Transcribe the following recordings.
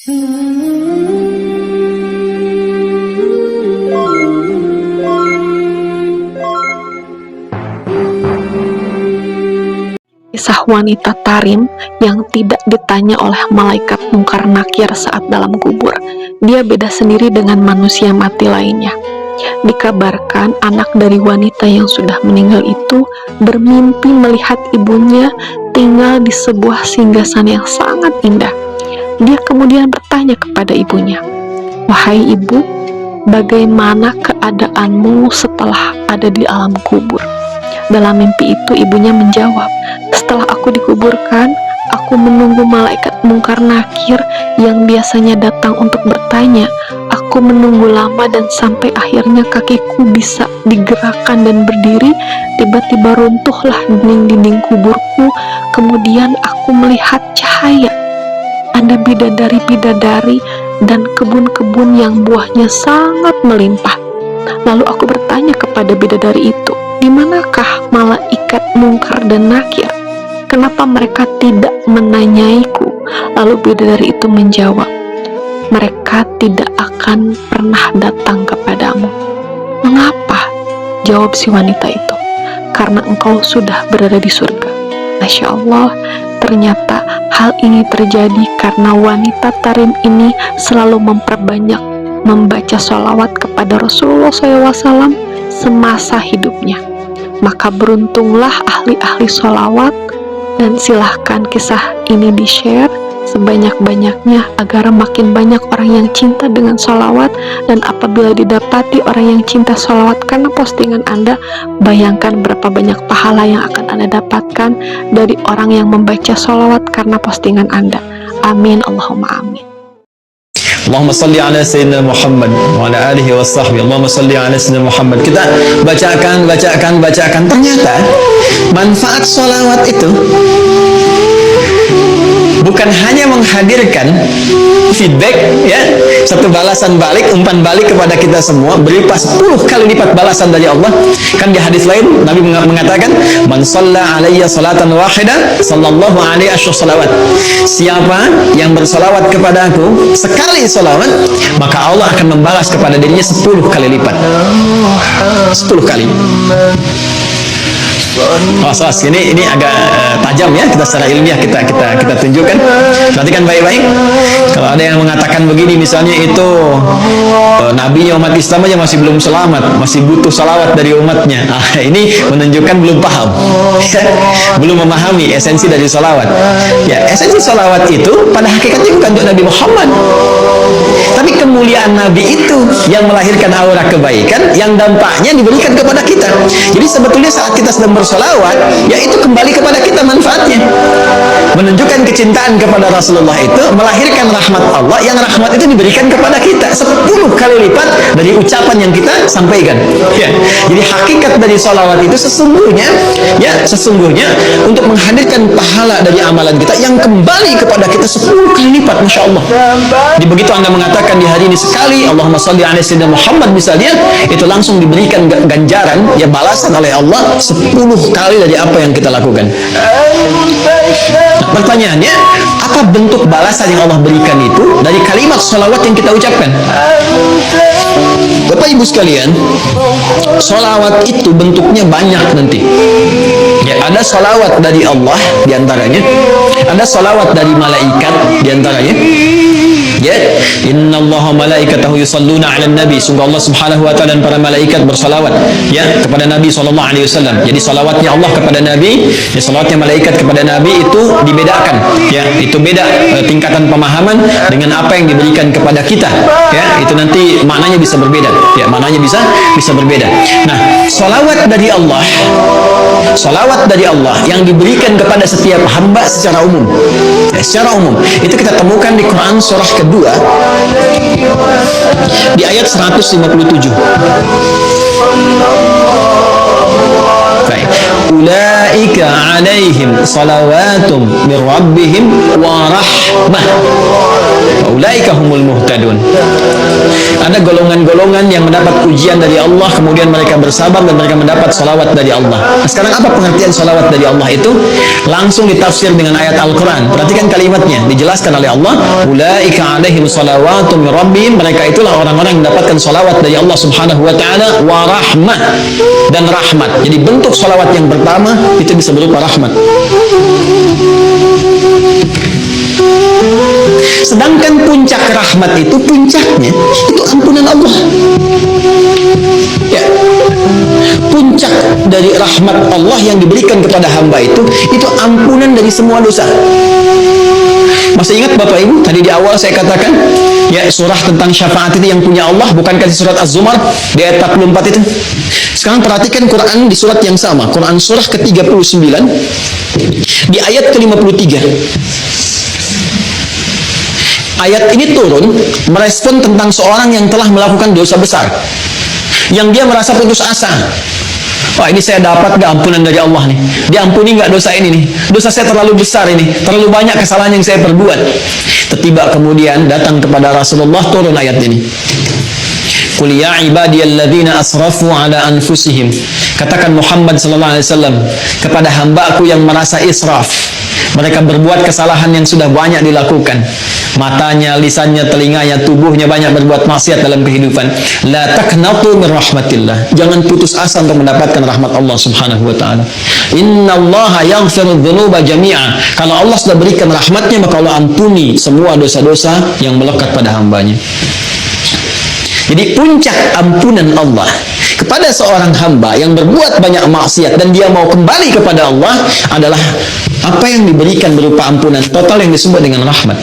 Kisah wanita Tarim yang tidak ditanya oleh malaikat Mungkar Nakir saat dalam kubur. Dia beda sendiri dengan manusia mati lainnya. Dikabarkan anak dari wanita yang sudah meninggal itu bermimpi melihat ibunya tinggal di sebuah singgasana yang sangat indah. Dia kemudian bertanya kepada ibunya, "Wahai ibu, bagaimana keadaanmu setelah ada di alam kubur?" Dalam mimpi itu ibunya menjawab, "Setelah aku dikuburkan, aku menunggu malaikat Mungkar Nakir yang biasanya datang untuk bertanya. Aku menunggu lama dan sampai akhirnya kakiku bisa digerakkan dan berdiri. Tiba-tiba runtuhlah dinding-dinding kuburku. Kemudian aku melihat cahaya. Ada bidadari-bidadari dan kebun-kebun yang buahnya sangat melimpah. Lalu aku bertanya kepada bidadari itu, 'Di manakah malaikat Mungkar dan Nakir? Kenapa mereka tidak menanyaiku?' Lalu bidadari itu menjawab, 'Mereka tidak akan pernah datang kepadamu.' 'Mengapa?' jawab si wanita itu. 'Karena engkau sudah berada di surga.' Masya Allah, ternyata hal ini terjadi karena wanita Tarim ini selalu memperbanyak membaca sholawat kepada Rasulullah SAW semasa hidupnya. Maka beruntunglah ahli-ahli sholawat, dan silahkan kisah ini di-share sebanyak-banyaknya agar makin banyak orang yang cinta dengan sholawat. Dan apabila didapati orang yang cinta sholawat karena postingan Anda, bayangkan berapa banyak pahala yang akan Anda dapatkan dari orang yang membaca sholawat karena postingan Anda. Amin, Allahumma amin. Allahumma salli ala Sayyidina Muhammad wa ala alihi wa sahbihi. Allahumma salli ala Sayyidina Muhammad. Kita bacakan. Ternyata manfaat sholawat itu bukan hanya menghadirkan feedback, ya, satu balasan balik, umpan balik kepada kita semua, berupa 10 kali lipat balasan dari Allah. Kan di hadis lain Nabi mengatakan, "Man shalla alayya salatan wahidah, sallallahu alaihi salawat." Siapa yang bersalawat kepada aku sekali salawat, maka Allah akan membalas kepada dirinya 10 kali lipat. 10 kali. Ini agak tajam ya, kita secara ilmiah kita tunjukkan. Perhatikan baik-baik. Kalau ada yang mengatakan begini, misalnya itu nabinya umat Islam aja masih belum selamat, masih butuh salawat dari umatnya. Ini menunjukkan belum paham, belum memahami esensi dari salawat. Ya, esensi salawat itu pada hakikatnya bukan untuk Nabi Muhammad, tapi kemuliaan Nabi itu yang melahirkan aura kebaikan yang dampaknya diberikan kepada kita. Jadi sebetulnya saat kita sedang bersolawat, yaitu kembali kepada kita manfaatnya. Menunjukkan kecintaan kepada Rasulullah itu melahirkan rahmat Allah, yang rahmat itu diberikan kepada kita 10 kali lipat dari ucapan yang kita sampaikan. Ya. Jadi hakikat dari solawat itu sesungguhnya untuk menghadirkan pahala dari amalan kita yang kembali kepada kita 10 kali lipat. Masya Allah. Jadi begitu Anda mengatakan di hari ini sekali Allahumma sholli ala Sayyidina Muhammad misalnya, itu langsung diberikan ganjaran, ya, balasan oleh Allah 10 kali dari apa yang kita lakukan. Nah, pertanyaannya, apa bentuk balasan yang Allah berikan itu dari kalimat sholawat yang kita ucapkan? Bapak Ibu sekalian, sholawat itu bentuknya banyak nanti. Ya, ada sholawat dari Allah diantaranya, ada sholawat dari malaikat diantaranya. Ya, innallaha malaikatahu yusalluna 'alan nabi. Sungguh Allah Subhanahu wa taala dan para malaikat bersalawat, ya, kepada Nabi sallallahu alaihi wasallam. Jadi salawatnya Allah kepada Nabi, ya, salawatnya malaikat kepada Nabi itu dibedakan, ya, itu beda tingkatan pemahaman dengan apa yang diberikan kepada kita, ya. Itu nanti maknanya bisa berbeda, ya, maknanya bisa berbeda. Nah, salawat dari Allah yang diberikan kepada setiap hamba secara umum, ya, secara umum itu kita temukan di Quran surah kedua di ayat 157. Baik. Ulaika 'alaihim salawatum mir rabbihim wa rahmah. faulaika humul muhtadun. Ada golongan-golongan yang mendapat ujian dari Allah, kemudian mereka bersabar dan mereka mendapat salawat dari Allah. Nah, sekarang apa pengertian salawat dari Allah itu? Langsung ditafsir dengan ayat Al-Quran. Perhatikan kalimatnya, dijelaskan oleh Allah, ulaika alaihim salawatu min rabbihim, mereka itulah orang-orang yang mendapatkan salawat dari Allah subhanahu wa ta'ala, wa rahmah, dan rahmat. Jadi bentuk salawat yang pertama itu bisa berupa rahmat. Sedangkan puncak rahmat itu, puncaknya itu ampunan Allah. Ya, puncak dari rahmat Allah yang diberikan kepada hamba itu ampunan dari semua dosa. Masih ingat Bapak Ibu, tadi di awal saya katakan, ya, surah tentang syafaat itu yang punya Allah, bukankah di surat Az-Zumar di ayat 44 itu? Sekarang perhatikan Quran di surat yang sama, Quran surah ke-39 di ayat ke-53. Ayat ini turun merespon tentang seorang yang telah melakukan dosa besar, yang dia merasa putus asa. Wah, ini saya dapat gak ampunan dari Allah nih? Diampuni gak dosa ini nih? Dosa saya terlalu besar ini, terlalu banyak kesalahan yang saya perbuat. Tiba kemudian datang kepada Rasulullah turun ayat ini. Qul ya ibadiyalladzina asrafu ala anfusihim. Katakan Muhammad sallallahu alaihi wasallam kepada hamba-Ku yang merasa israf. Mereka berbuat kesalahan yang sudah banyak dilakukan. Matanya, lisannya, telinganya, tubuhnya banyak berbuat maksiat dalam kehidupan. La taqnatu min rahmatillah. Jangan putus asa untuk mendapatkan rahmat Allah subhanahu wa ta'ala. Innallaha yaghfiru dzunuba jami'a. Kalau Allah sudah berikan rahmatnya, maka Allah ampuni semua dosa-dosa yang melekat pada hambanya. Jadi puncak ampunan Allah kepada seorang hamba yang berbuat banyak maksiat dan dia mau kembali kepada Allah adalah apa yang diberikan berupa ampunan total yang disebut dengan rahmat.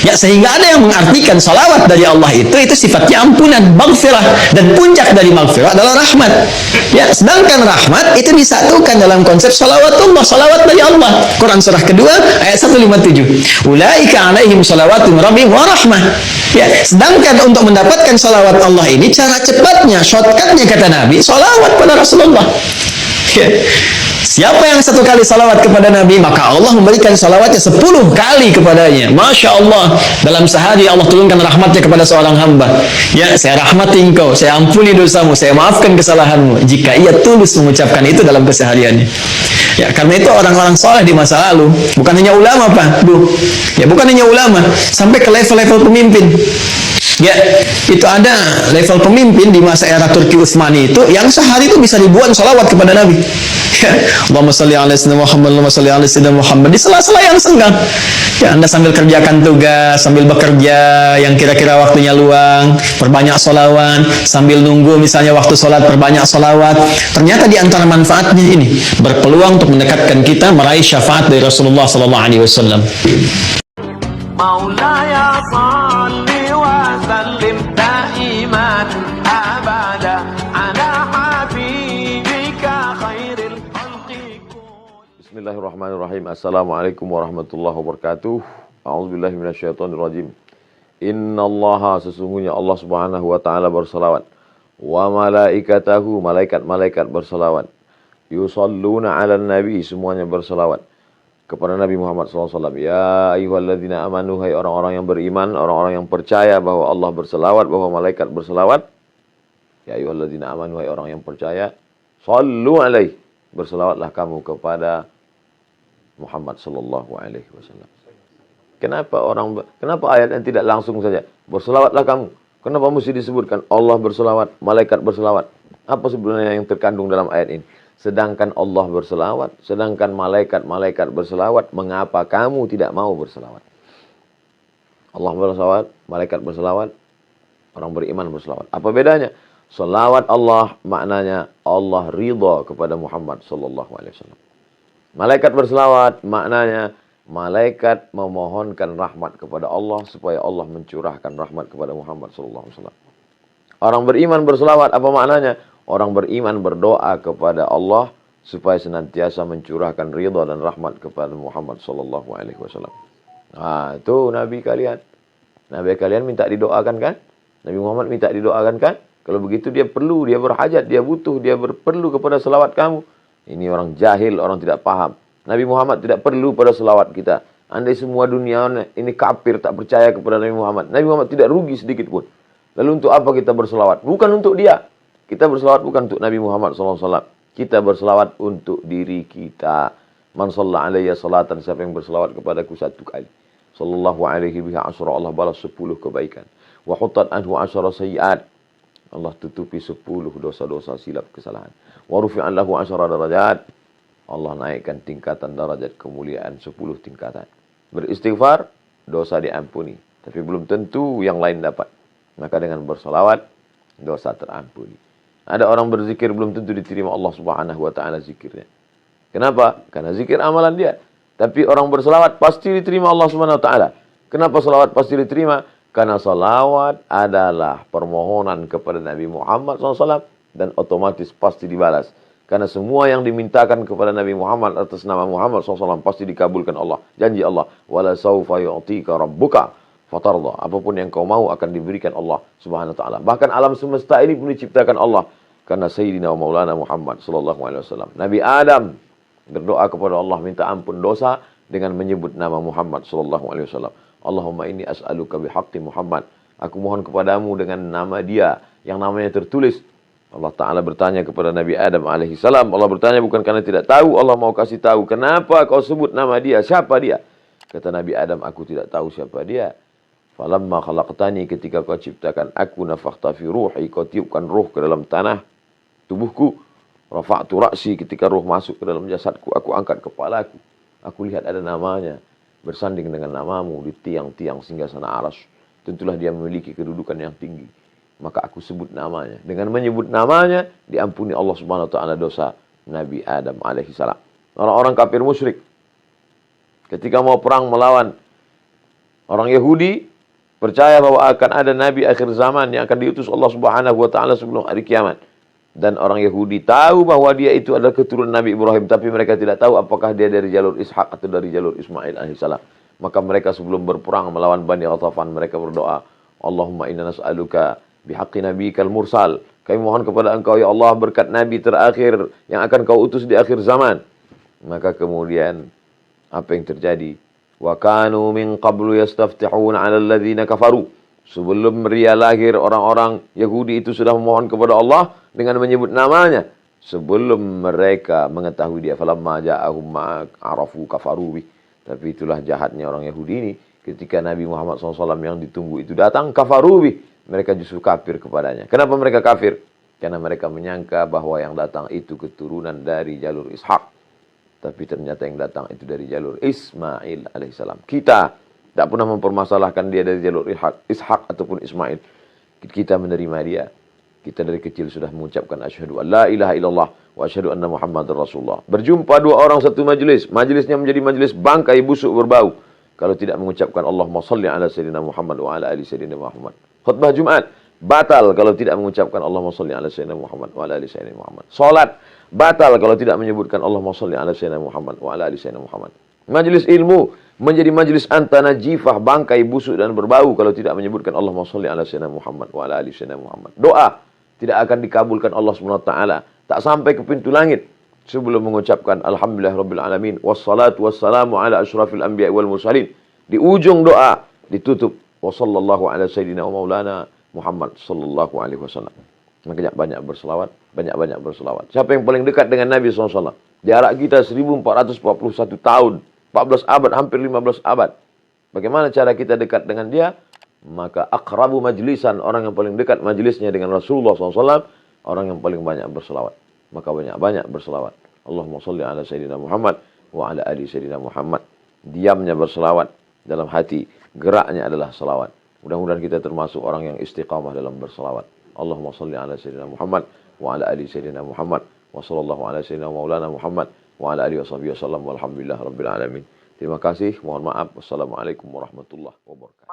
Ya, sehingga ada yang mengartikan salawat dari Allah itu sifatnya ampunan, maghfirah, dan puncak dari maghfirah adalah rahmat. Ya, sedangkan rahmat itu disatukan dalam konsep salawatullah, salawat dari Allah. Quran surah kedua ayat 157. Ulaika alaihim salawatu min rabbihim wa rahmah. Ya, sedangkan untuk mendapatkan salawat Allah ini cara cepatnya, shortcutnya kata Nabi, salawat pada Rasulullah. Ya. Siapa yang satu kali salawat kepada Nabi, maka Allah memberikan salawatnya 10 kali kepadanya. Masya Allah, dalam sehari Allah turunkan rahmatnya kepada seorang hamba. Ya, saya rahmati engkau, saya ampuni dosamu, saya maafkan kesalahanmu, jika ia tulus mengucapkan itu dalam kesehariannya. Ya, karena itu orang-orang soleh di masa lalu, bukan hanya ulama Pak, Bu. Ya, bukan hanya ulama, sampai ke level-level pemimpin. Ya, itu ada level pemimpin di masa era Turki Utsmani itu yang sehari itu bisa ribuan salawat kepada Nabi. Ya, Allahumma sholli ala sayyidina Muhammad, Allahumma sholli ala sayyidina Muhammad, di sela-sela yang senggang. Ya, Anda sambil kerjakan tugas, sambil bekerja yang kira-kira waktunya luang, perbanyak salawat, sambil nunggu misalnya waktu sholat, perbanyak salawat. Ternyata di antara manfaatnya ini berpeluang untuk mendekatkan kita meraih syafaat dari Rasulullah sallallahu alaihi wasallam. Maulaya salli wa sallim daiman abada ala habibika khairil khalqi. Bismillahirrahmanirrahim. Assalamualaikum warahmatullahi wabarakatuh. A'udzubillahi minasyaitonirrajim. Innallaha, sesungguhnya Allah Subhanahu wa taala bersalawat, wa malaikatahu, malaikat-malaikat bersalawat, yusalluna 'alan nabi, semuanya bersalawat kepada Nabi Muhammad SAW. Ya ayyuhalladzina amanu, hai orang-orang yang beriman, orang-orang yang percaya bahwa Allah berselawat, bahwa malaikat berselawat. Ya ayyuhalladzina amanu, hai orang yang percaya, sallu alaihi, berselawatlah kamu kepada Muhammad sallallahu alaihi wasallam. Kenapa ayat yang tidak langsung saja berselawatlah kamu? Kenapa mesti disebutkan Allah berselawat, malaikat berselawat? Apa sebenarnya yang terkandung dalam ayat ini? Sedangkan Allah berselawat, sedangkan malaikat-malaikat berselawat, mengapa kamu tidak mau berselawat? Allah berselawat, malaikat berselawat, orang beriman berselawat. Apa bedanya? Selawat Allah maknanya Allah ridha kepada Muhammad sallallahu alaihi wasallam. Malaikat berselawat maknanya malaikat memohonkan rahmat kepada Allah supaya Allah mencurahkan rahmat kepada Muhammad sallallahu alaihi wasallam. Orang beriman berselawat apa maknanya? Orang beriman berdoa kepada Allah supaya senantiasa mencurahkan ridha dan rahmat kepada Muhammad sallallahu alaihi wasallam. Nah, itu nabi kalian. Nabi kalian minta didoakan kan? Nabi Muhammad minta didoakan kan? Kalau begitu dia perlu, dia berhajat, dia butuh, dia perlu kepada selawat kamu. Ini orang jahil, orang tidak paham. Nabi Muhammad tidak perlu pada selawat kita. Andai semua dunia ini kafir, tak percaya kepada Nabi Muhammad, Nabi Muhammad tidak rugi sedikit pun. Lalu untuk apa kita berselawat? Bukan untuk dia. Kita berselawat bukan untuk Nabi Muhammad SAW. Kita berselawat untuk diri kita. Man shalla alayya salatan, siapa yang berselawat kepadaku satu kali, sallallahu alaihi biha asyra, Allah balas 10 kebaikan. Wa hutat anhu asyra sayyi'at, Allah tutupi 10 dosa-dosa silap kesalahan. Wa rufi'an lahu asyra darajat, Allah naikkan tingkatan darajat kemuliaan 10 tingkatan. Beristighfar, dosa diampuni. Tapi belum tentu yang lain dapat. Maka dengan bersolawat, dosa terampuni. Ada orang berzikir belum tentu diterima Allah Subhanahu wa taala zikirnya. Kenapa? Karena zikir amalan dia. Tapi orang bersolawat pasti diterima Allah Subhanahu wa taala. Kenapa solawat pasti diterima? Karena solawat adalah permohonan kepada Nabi Muhammad SAW dan otomatis pasti dibalas. Karena semua yang dimintakan kepada Nabi Muhammad atas nama Muhammad SAW pasti dikabulkan Allah. Janji Allah, wala saufa yu'tika rabbuka fatarda. Apapun yang kau mau akan diberikan Allah Subhanahu wa taala. Bahkan alam semesta ini pun diciptakan Allah karena Sayyidina wa Maulana Muhammad sallallahu alaihi wasallam. Nabi Adam berdoa kepada Allah minta ampun dosa dengan menyebut nama Muhammad sallallahu alaihi wasallam. Allahumma inni as'aluka bihaqqi Muhammad. Aku mohon kepadamu dengan nama dia yang namanya tertulis. Allah Ta'ala bertanya kepada Nabi Adam alaihissalam. Allah bertanya bukan karena tidak tahu. Allah mau kasih tahu. Kenapa kau sebut nama dia? Siapa dia? Kata Nabi Adam, aku tidak tahu siapa dia. Falamma khalaqtani, ketika kau ciptakan aku, nafakhta fi ruhi, kau tiupkan ruh ke dalam tanah tubuhku. Rafa'tu ra'si, ketika ruh masuk ke dalam jasadku, aku angkat kepalaku. Aku lihat ada namanya. Bersanding dengan namamu di tiang-tiang singgasana aras. Tentulah dia memiliki kedudukan yang tinggi. Maka aku sebut namanya. Dengan menyebut namanya, diampuni Allah Subhanahu wa taala dosa Nabi Adam alaihissalam. Orang-orang kafir musyrik ketika mau perang melawan orang Yahudi, percaya bahwa akan ada nabi akhir zaman yang akan diutus Allah Subhanahu wa taala sebelum hari kiamat. Dan orang Yahudi tahu bahwa dia itu adalah keturunan Nabi Ibrahim, tapi mereka tidak tahu apakah dia dari jalur Ishak atau dari jalur Ismail alaihissalam. Maka mereka sebelum berperang melawan Bani Ghatafan, mereka berdoa, Allahumma inna nas'aluka bihaqqi nabiyikal mursal. Kami mohon kepada engkau ya Allah berkat nabi terakhir yang akan kau utus di akhir zaman. Maka kemudian apa yang terjadi? Wa kanu min qablu yastaftihuna 'ala alladhina kafaru. Sebelum dia lahir, orang-orang Yahudi itu sudah memohon kepada Allah dengan menyebut namanya. Sebelum mereka mengetahui dia, falamma ja'ahum ma'arafu kafaru bih. Tapi itulah jahatnya orang Yahudi ini. Ketika Nabi Muhammad SAW yang ditunggu itu datang, kafaru bih. Mereka justru kafir kepadanya. Kenapa mereka kafir? Karena mereka menyangka bahwa yang datang itu keturunan dari jalur Ishak. Tapi ternyata yang datang itu dari jalur Ismail alaihissalam. Kita tak pernah mempermasalahkan dia dari jalur Ishak ataupun Ismail. Kita menerima dia. Kita dari kecil sudah mengucapkan asyhadu an la ilaha illallah wa asyhadu anna Muhammadar Rasulullah. Berjumpa dua orang satu majlis. Majlisnya menjadi majlis bangkai busuk berbau. Kalau tidak mengucapkan Allahumma salli ala sayyidina Muhammad wa ala ali sayyidina Muhammad. Khutbah Jumat batal kalau tidak mengucapkan Allahumma shalli ala sayyidina Muhammad wa ala ali sayyidina Muhammad. Salat batal kalau tidak menyebutkan Allahumma shalli ala sayyidina Muhammad wa ala ali sayyidina Muhammad. Majelis ilmu menjadi majelis antana jifah, bangkai busuk dan berbau kalau tidak menyebutkan Allahumma shalli ala sayyidina Muhammad wa ala ali sayyidina Muhammad. Doa tidak akan dikabulkan Allah Subhanahu wa taala tak sampai ke pintu langit sebelum mengucapkan alhamdulillahirabbil alamin wassalatu wassalamu ala asyrafil anbiya'i wal mursalin. Di ujung doa ditutup wa sallallahu ala sayyidina wa maulana Muhammad sallallahu alaihi wasallam. Banyak-banyak berselawat, banyak-banyak berselawat. Siapa yang paling dekat dengan Nabi SAW? Jarak kita 1441 tahun, 14 abad, hampir 15 abad. Bagaimana cara kita dekat dengan dia? Maka akrabu majlisan, orang yang paling dekat majlisnya dengan Rasulullah SAW, orang yang paling banyak berselawat. Maka banyak-banyak berselawat. Allahumma salli ala sayyidina Muhammad wa ala ali sayyidina Muhammad. Diamnya berselawat, dalam hati geraknya adalah selawat. Mudah-mudahan kita termasuk orang yang istiqamah dalam berselawat. Allahumma salli ala sayyidina Muhammad wa ala ali sayyidina Muhammad wa sallallahu ala sayyidina maulana Muhammad wa ala alihi washabihi wasallam walhamdulillah rabbil alamin. Terima kasih, mohon maaf. Wassalamualaikum warahmatullahi wabarakatuh.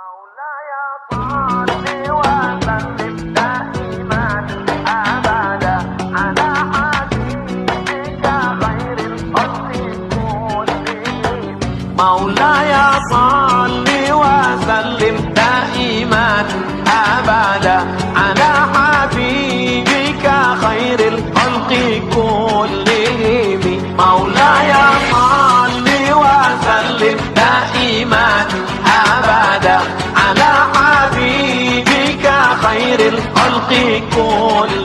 مولاي صل وسلم دائما أبدا على حبيبك خير الخلق كلهم مولاي صل وسلم دائما الخلق كل